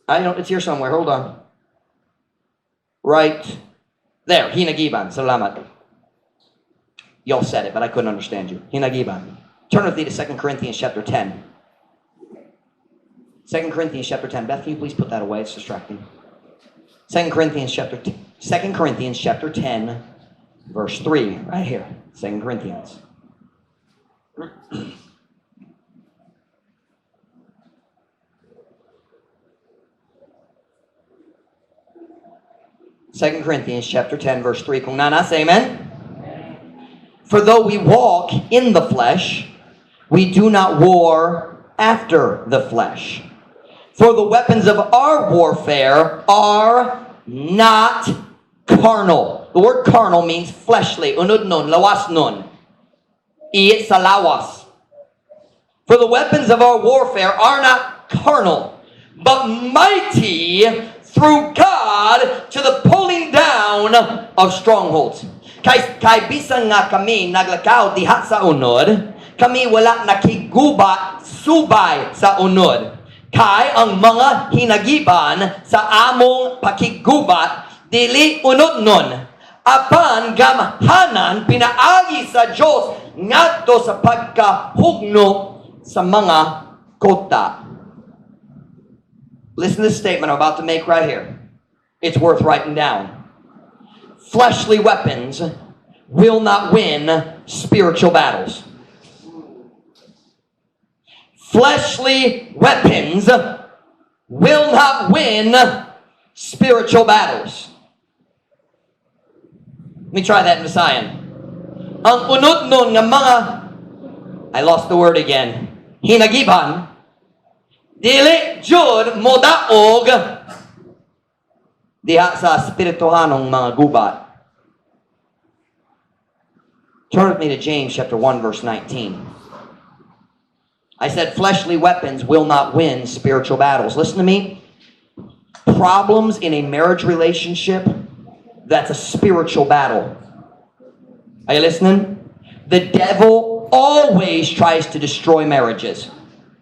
I know it's here somewhere. Hold on. Right there. Hinagiban. Salamat. Y'all said it, but I couldn't understand you. Hinagiban. Turn with me to 2 Corinthians chapter 10. 2 Corinthians chapter 10. Beth, can you please put that away? It's distracting. 2 Corinthians chapter 10, verse 3. Right here. 2 Corinthians. 2 Corinthians chapter 10, verse 3. Kung nana, say amen. For though we walk in the flesh, we do not war after the flesh. For the weapons of our warfare are not carnal. The word carnal means fleshly. Unod nun, lawas nun. Iit sa lawas. For the weapons of our warfare are not carnal, but mighty through God to the pulling down of strongholds. Kay bisan nga kami naglakaw diha sa unod, kami wala nakiguba subay sa unod. Kay ang mga hinagiban sa among pakigubat dili unod nun. Apan gamhanan pinaagi sa Dios ngadto sa pagkahugno sa mga kota. Listen to this statement I'm about to make right here. It's worth writing down. Fleshly weapons will not win spiritual battles. fleshly weapons will not win spiritual battles. Let me try that in Visayan. Ang unod nun nga mga, I lost the word again, hinagiban, dili jud modaog diha sa spirituhanong mga gubat. Turn with me to James chapter 1 verse 19. I said fleshly weapons will not win spiritual battles. Listen to me. Problems in a marriage relationship, that's a spiritual battle. Are you listening? The devil always tries to destroy marriages.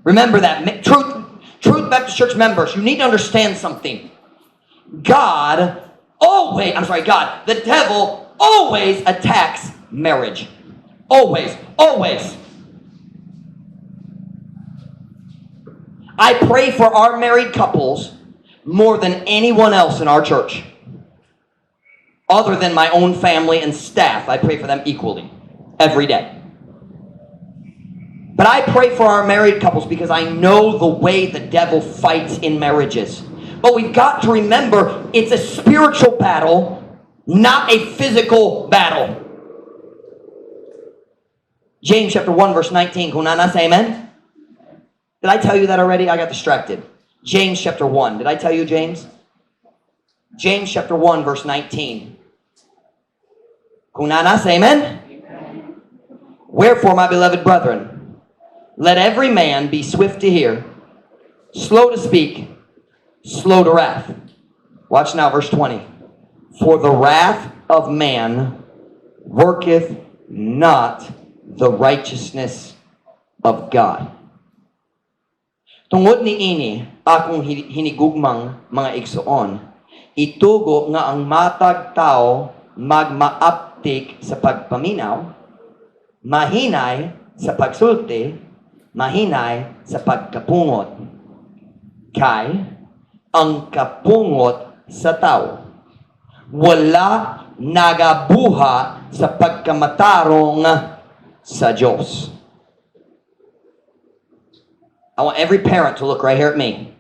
Remember that. Truth Baptist Church members, you need to understand something. The devil always attacks marriage. Always. I pray for our married couples more than anyone else in our church. Other than my own family and staff, I pray for them equally every day. But I pray for our married couples because I know the way the devil fights in marriages. But we've got to remember, it's a spiritual battle, not a physical battle. James chapter 1 verse 19. Kung nana say amen? Did I tell you that already? I got distracted. James chapter 1. Did I tell you James? James chapter 1 verse 19. Kung nana say amen? Wherefore, my beloved brethren, let every man be swift to hear, slow to speak, slow to wrath. Watch now, verse 20. For the wrath of man worketh not the righteousness of God. Tungod ni ini, akong hinigugmang mga igsoon, itugo nga ang matag tao magmaaptik sa pagpaminaw, mahinay sa pagsulti, mahinay sa pagkapungot. Kay ang kapungot sa tao wala nagabuha sa pagkamatarong sa Diyos. I want every parent to look right here at me.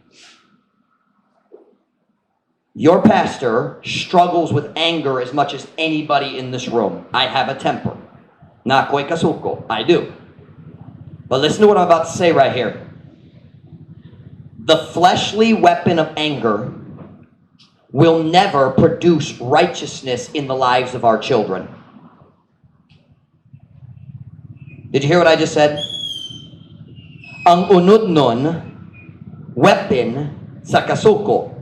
Your pastor struggles with anger as much as anybody in this room. I have a temper. Na ko'y kasuko. I do. But listen to what I'm about to say right here. The fleshly weapon of anger will never produce righteousness in the lives of our children. Did you hear what I just said? Ang unod nun, weapon sa kasuko,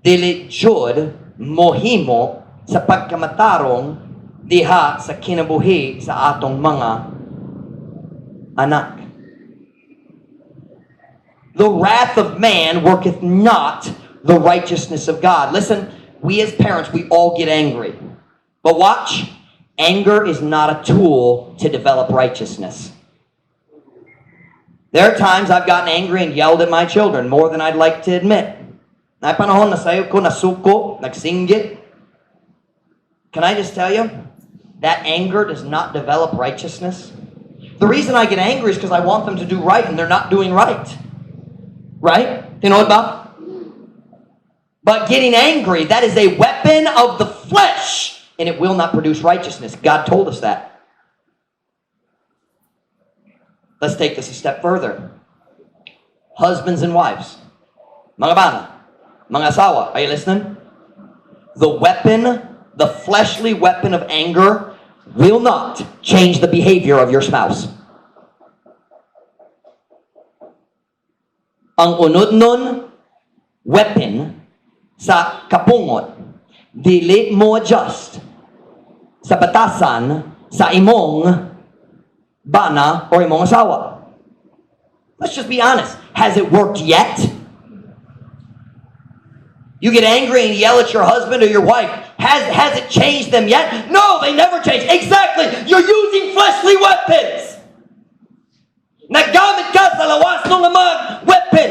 dili jud mohimo sa pagkamatarong diha sa kinabuhi sa atong mga anak. The wrath of man worketh not the righteousness of God. Listen, we as parents, we all get angry. But watch, anger is not a tool to develop righteousness. There are times I've gotten angry and yelled at my children more than I'd like to admit. Na panahon na sayo ko, nasuko, nagsinggit. Can I just tell you, that anger does not develop righteousness. The reason I get angry is because I want them to do right and they're not doing right. Right? You know what about? But getting angry, that is a weapon of the flesh, and it will not produce righteousness. God told us that. Let's take this a step further. Husbands and wives. Mga bana, mga asawa, are you listening? The fleshly weapon of anger will not change the behavior of your spouse. Ang unod nun, weapon sa kapungot, dili mo adjust sa batasan sa imong bana or imong asawa. Let's just be honest. Has it worked yet? You get angry and yell at your husband or your wife. Has it changed them yet? No, they never changed. Exactly. You're using fleshly weapons. Naggamit ka sa lawas ng mga weapon.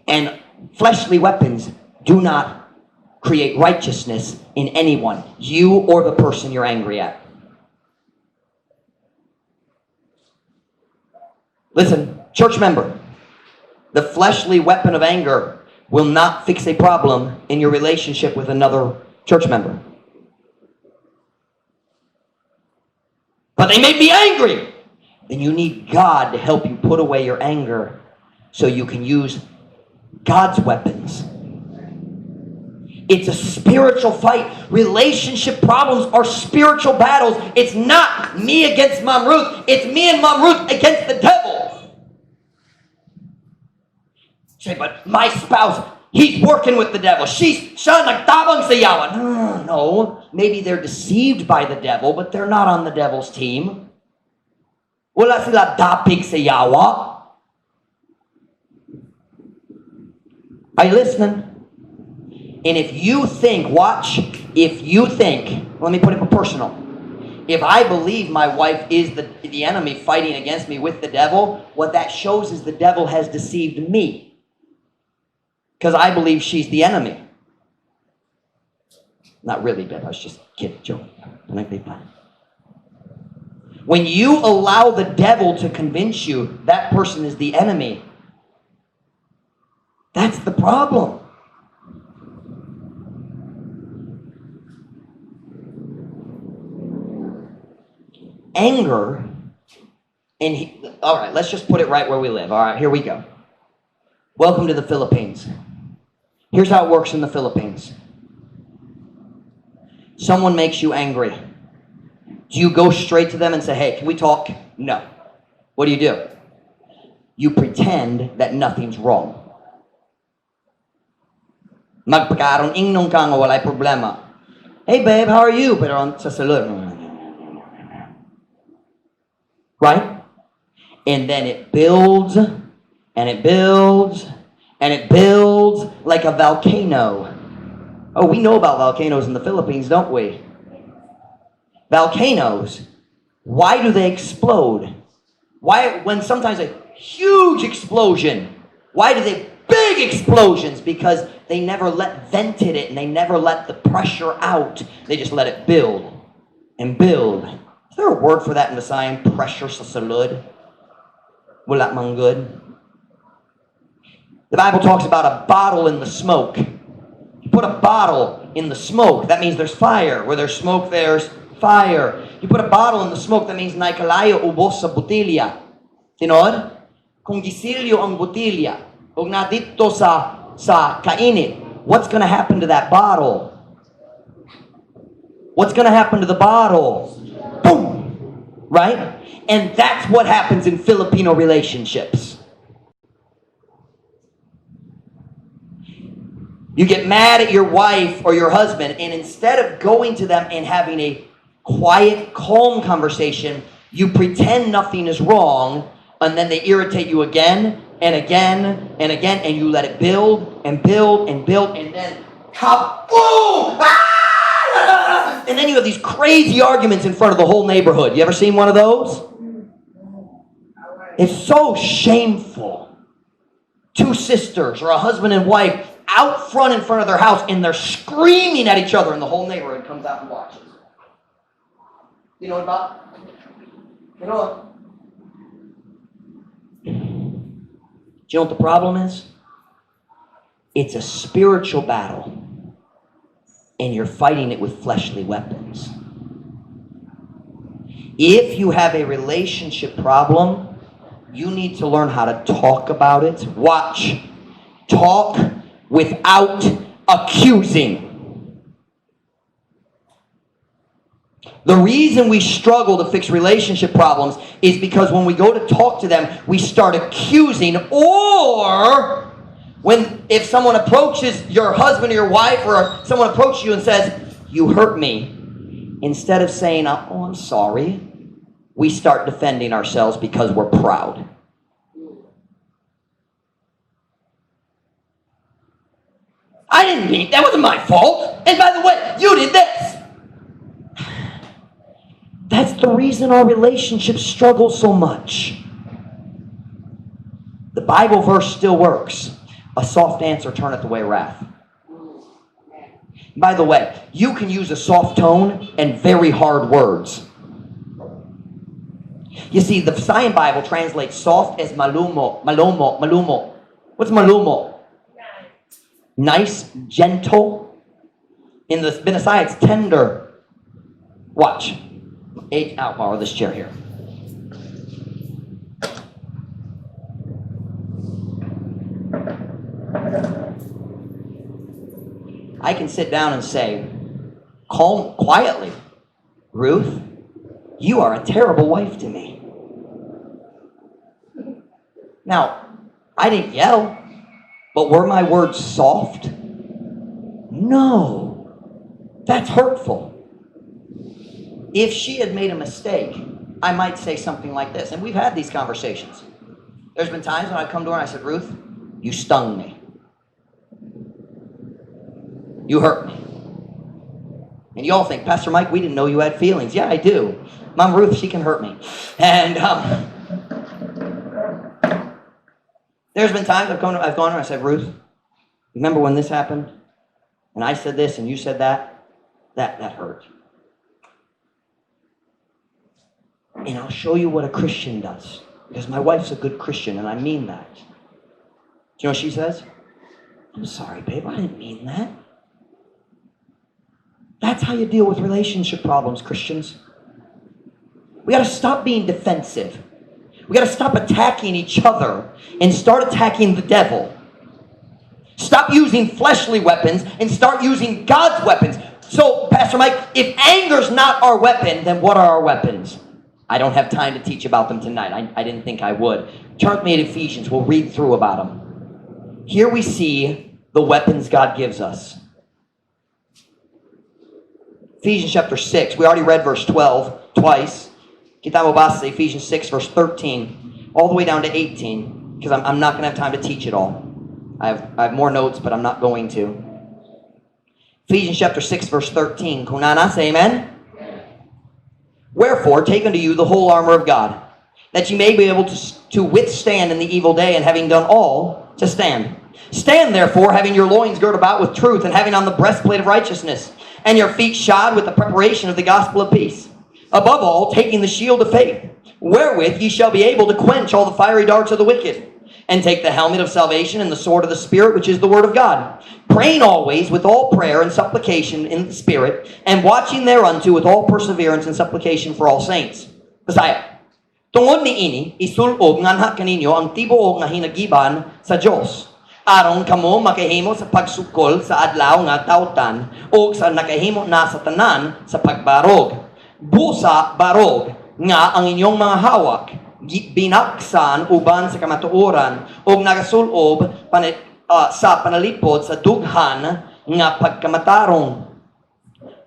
And fleshly weapons do not create righteousness in anyone, you or the person you're angry at. Listen, Church member, the fleshly weapon of anger will not fix a problem in your relationship with another church member. But they made me angry. Then you need God to help you put away your anger so you can use God's weapons. It's a spiritual fight. Relationship problems are spiritual battles. It's not me against Mom Ruth. It's me and Mom Ruth against the devil. Say, but my spouse, he's working with the devil. Siya nagtabang sa yawa. No, maybe they're deceived by the devil, but they're not on the devil's team. Wala sila dapig sa yawa. Are you listening? And if you think, let me put it personal. If I believe my wife is the enemy fighting against me with the devil, what that shows is the devil has deceived me. Because I believe she's the enemy. Not really, but I was just kidding, joking. When you allow the devil to convince you that person is the enemy, that's the problem. Anger, all right, let's just put it right where we live. All right, here we go. Welcome to the Philippines. Here's how it works in the Philippines. Someone makes you angry. Do you go straight to them and say, hey, can we talk? No. What do? You pretend that nothing's wrong. Magpagkaroon ka nga walay problema. Hey babe, how are you? Pero sa salud. Right? And then it builds, and it builds, and it builds like a volcano. Oh, we know about volcanoes in the Philippines, don't we? Volcanoes, why do they explode? Why, when sometimes a huge explosion, why do they big explosions? Because they never vented it, and they never let the pressure out. They just let it build and build. Is there a word for that in the sign? Pressure sa salud? Wala mang good. The Bible talks about a bottle in the smoke. You put a bottle in the smoke, that means there's fire. Where there's smoke, there's fire. You put a bottle in the smoke, that means naikalayo ubos sa butilya. Tinod? Kung gisilyo ang butilya, ug na dito sa kainit, what's going to happen to that bottle? What's going to happen to the bottle? Boom! Right? And that's what happens in Filipino relationships. You get mad at your wife or your husband, and instead of going to them and having a quiet, calm conversation, you pretend nothing is wrong, and then they irritate you again and again and again, and you let it build and build and build, and then kaboom! Ah! And then you have these crazy arguments in front of the whole neighborhood. You ever seen one of those? It's so shameful. Two sisters or a husband and wife out front in front of their house, and they're screaming at each other, and the whole neighborhood comes out and watches. You know what about? You know what? Do you know what the problem is? It's a spiritual battle, and you're fighting it with fleshly weapons. If you have a relationship problem, you need to learn how to talk about it. Watch. Talk without accusing. The reason we struggle to fix relationship problems is because when we go to talk to them, we start accusing, or if someone approaches your husband or your wife, or someone approaches you and says, you hurt me, instead of saying, oh, I'm sorry, we start defending ourselves because we're proud. I didn't mean, that wasn't my fault. And by the way, you did this. That's the reason our relationships struggle so much. The Bible verse still works. A soft answer turneth away wrath. By the way, you can use a soft tone and very hard words. You see, the Science Bible translates soft as malumo. Malumo. What's malumo? Nice, gentle. In the Benasai, it's tender. Watch. I'll borrow this chair here. I can sit down and say, quietly, Ruth, you are a terrible wife to me. Now, I didn't yell, but were my words soft? No. That's hurtful. If she had made a mistake, I might say something like this. And we've had these conversations. There's been times when I come to her and I said, Ruth, you stung me. You hurt me. And you all think, Pastor Mike, we didn't know you had feelings. Yeah, I do. Mom Ruth, she can hurt me. And there's been times I've gone to her and I said, Ruth, remember when this happened? And I said this and you said that? That hurt. And I'll show you what a Christian does. Because my wife's a good Christian, and I mean that. Do you know what she says? I'm sorry, babe, I didn't mean that. That's how you deal with relationship problems, Christians. We got to stop being defensive. We got to stop attacking each other and start attacking the devil. Stop using fleshly weapons and start using God's weapons. So, Pastor Mike, if anger's not our weapon, then what are our weapons? I don't have time to teach about them tonight. I didn't think I would. Turn with me to Ephesians. We'll read through about them. Here we see the weapons God gives us. Ephesians chapter 6. We already read verse 12 twice. Kita mo basa Ephesians 6 verse 13 all the way down to 18 because I'm not going to have time to teach it all. I have more notes, but I'm not going to. Ephesians chapter 6 verse 13. Kunana, say amen. Wherefore, take unto you the whole armor of God, that ye may be able to withstand in the evil day, and having done all, to stand. Stand therefore, having your loins girt about with truth, and having on the breastplate of righteousness, and your feet shod with the preparation of the gospel of peace. Above all, taking the shield of faith, wherewith ye shall be able to quench all the fiery darts of the wicked, and take the helmet of salvation and the sword of the Spirit, which is the word of God, praying always with all prayer and supplication in the Spirit, and watching thereunto with all perseverance and supplication for all saints. Pasaya. Tungod ni ini, isulob nganha kaninyo ang tibuok nga hinagiban sa Diyos. Aron kamo makahimo sa pagsukol sa adlaw nga tawtan, o sa nakahimo na sa tanan sa pagbarog. Busa barog nga ang inyong mga hawak, binaksan uban sa kamatuoran o nagasulob sa panalipod sa dughan nga pagkamatarong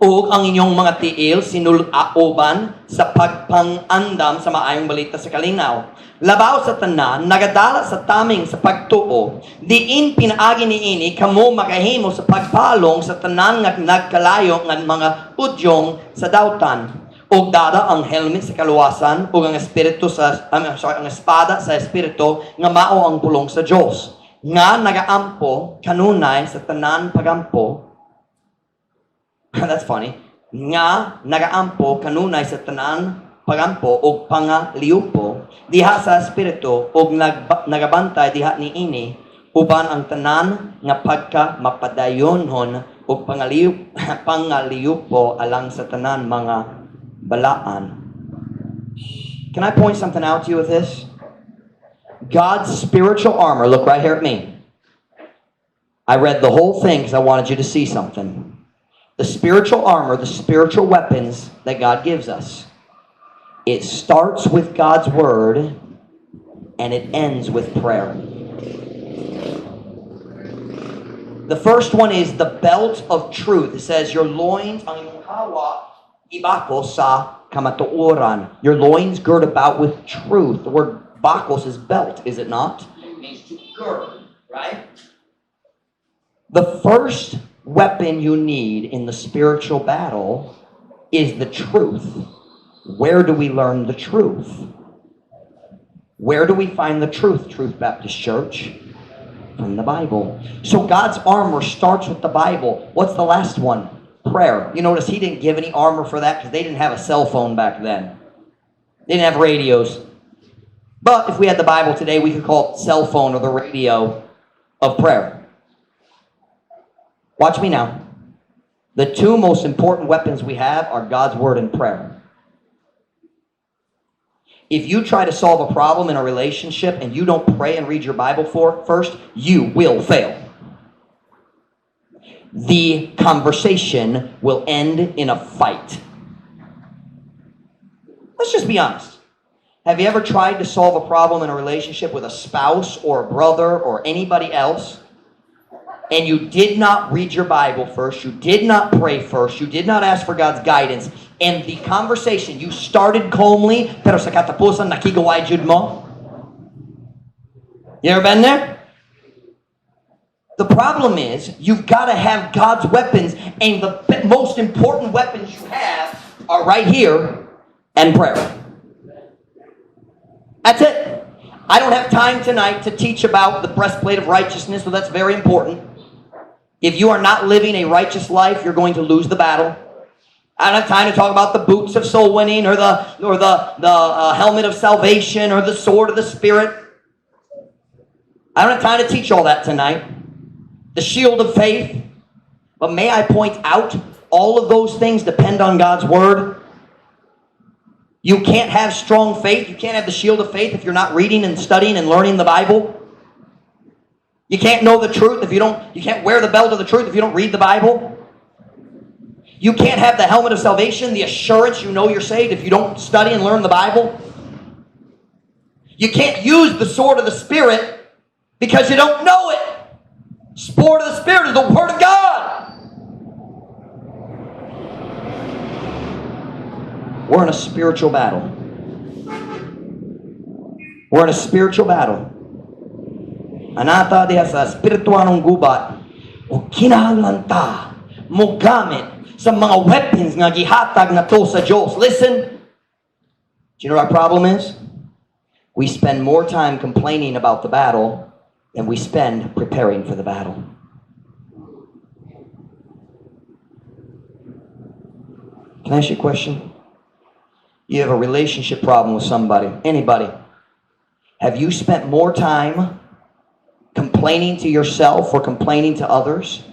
o ang inyong mga tiil sinulaoban sa pagpangandam sa maayong balita sa kalinaw. Labaw sa tanan, nagadala sa taming sa pagtuo, diin pinaagi niini kamo makahimo sa pagpalong sa tanan nga nagkalayo nga mga udyong sa dawtan. O dada ang helmet sa kaluwasan o ang espiritu ang espada sa espiritu nga mao ang pulong sa Dios nga nagaampo kanunay sa tanan pagampo. That's funny. Nga nagaampo kanunay sa tanan pagampo o pangaliupo diha sa espiritu o nagabantay diha niini uban ang tanan nga pagka mapadayonhon o pangaliupo alang sa tanan mga balaan. Can I point something out to you with this? God's spiritual armor, look right here at me. I read the whole thing because I wanted you to see something. The spiritual armor, the spiritual weapons that God gives us. It starts with God's word and it ends with prayer. The first one is the belt of truth. It says, your loins ang iyong hawak ibakos sa kamatuoran. Your loins gird about with truth. The word bakos is belt, is it not? It means to gird, right? The first weapon you need in the spiritual battle is the truth. Where do we learn the truth? Where do we find the truth, Truth Baptist Church? From the Bible. So God's armor starts with the Bible. What's the last one? Prayer. You notice he didn't give any armor for that because they didn't have a cell phone back then. They didn't have radios. But if we had the Bible today, we could call it cell phone or the radio of prayer. Watch me now. The two most important weapons we have are God's Word and prayer. If you try to solve a problem in a relationship and you don't pray and read your Bible first, you will fail. The conversation will end in a fight. Let's just be honest. Have you ever tried to solve a problem in a relationship with a spouse or a brother or anybody else, and you did not read your Bible first, you did not pray first, you did not ask for God's guidance, and the conversation, you started calmly, pero sa katapusan nakigaway jud mo? You ever been there? The problem is, you've got to have God's weapons, and the most important weapons you have are right here, and prayer. That's it. I don't have time tonight to teach about the breastplate of righteousness, so that's very important. If you are not living a righteous life, you're going to lose the battle. I don't have time to talk about the boots of soul winning or the helmet of salvation or the sword of the Spirit. I don't have time to teach all that tonight. The shield of faith. But may I point out, all of those things depend on God's Word. You can't have strong faith. You can't have the shield of faith if you're not reading and studying and learning the Bible. You can't know the truth if you can't wear the belt of the truth if you don't read the Bible. You can't have the helmet of salvation, the assurance you know you're saved if you don't study and learn the Bible. You can't use the sword of the Spirit because you don't know it. Sword of the Spirit is the Word of God. We're in a spiritual battle. We're in a spiritual battle. Anata diha sa espirituanong gubat o kinahanglan ta mo gamit sa mga weapons nga gihatag na to sa Diyos. Listen. Do you know what our problem is? We spend more time complaining about the battle than we spend preparing for the battle. Can I ask you a question? You have a relationship problem with somebody, anybody. Have you spent more time complaining to yourself or complaining to others?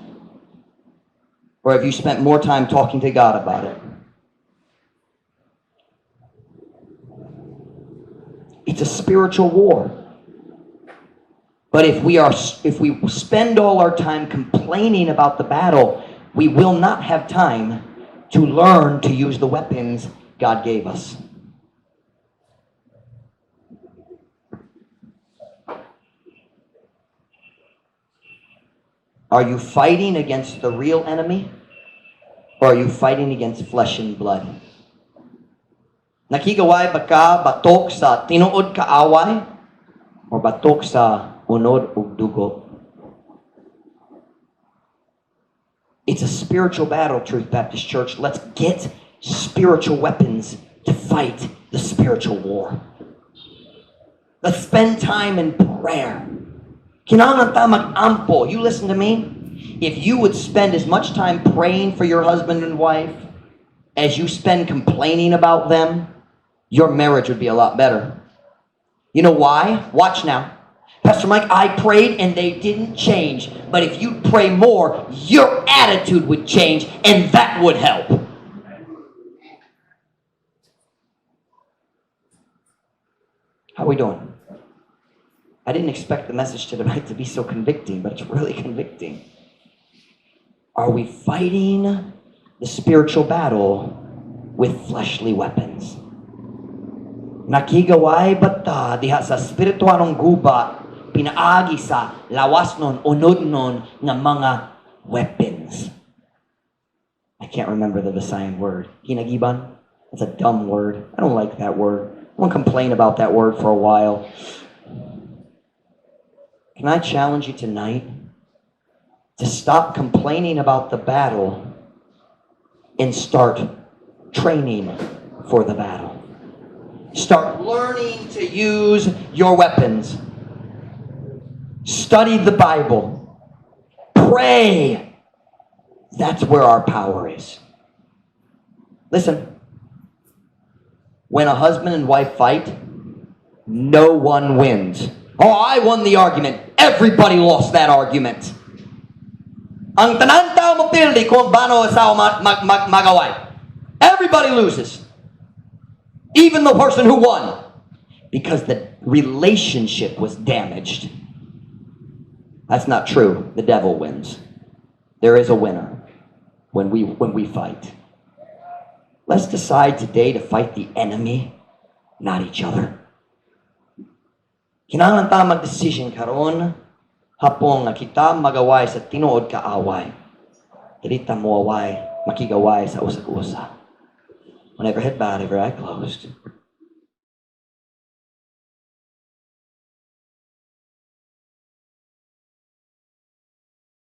Or have you spent more time talking to God about it? It's a spiritual war. But if we spend all our time complaining about the battle, we will not have time to learn to use the weapons God gave us. Are you fighting against the real enemy? Or are you fighting against flesh and blood? Nakigaway ba ka batok sa tinuod kaaway? Or batok sa unod ug dugo? It's a spiritual battle, Truth Baptist Church. Let's get spiritual weapons to fight the spiritual war. Let's spend time in prayer. Kinahanglan ta mag-ampo. You listen to me. If you would spend as much time praying for your husband and wife as you spend complaining about them, your marriage would be a lot better. You know why? Watch now. Pastor Mike, I prayed and they didn't change. But if you pray more, your attitude would change and that would help. How are we doing? I didn't expect the message tonight to be so convicting, but it's really convicting. Are we fighting the spiritual battle with fleshly weapons? Nakigaway bata diha sa spiritualong gubat pinaagi sa lawas nun, unod nun nga mga weapons. I can't remember the Visayan word. Hinagiban? That's a dumb word. I don't like that word. I won't complain about that word for a while. Can I challenge you tonight to stop complaining about the battle and start training for the battle? Start learning to use your weapons. Study the Bible. Pray. That's where our power is. Listen. when a husband and wife fight, no one wins. Oh, I won the argument. Everybody lost that argument. Ang tanan tao magpildi kung paano asawa magaway. Everybody loses. Even the person who won. Because the relationship was damaged. That's not true. The devil wins. There is a winner when we fight. Let's decide today to fight the enemy, not each other. Kinahanglan ta mag-decision karon hapon nga kita magaway sa tinuod kaaway. Dili ta moaway, makigaway sa usa-usa. Whenever head bowed, every eye closed.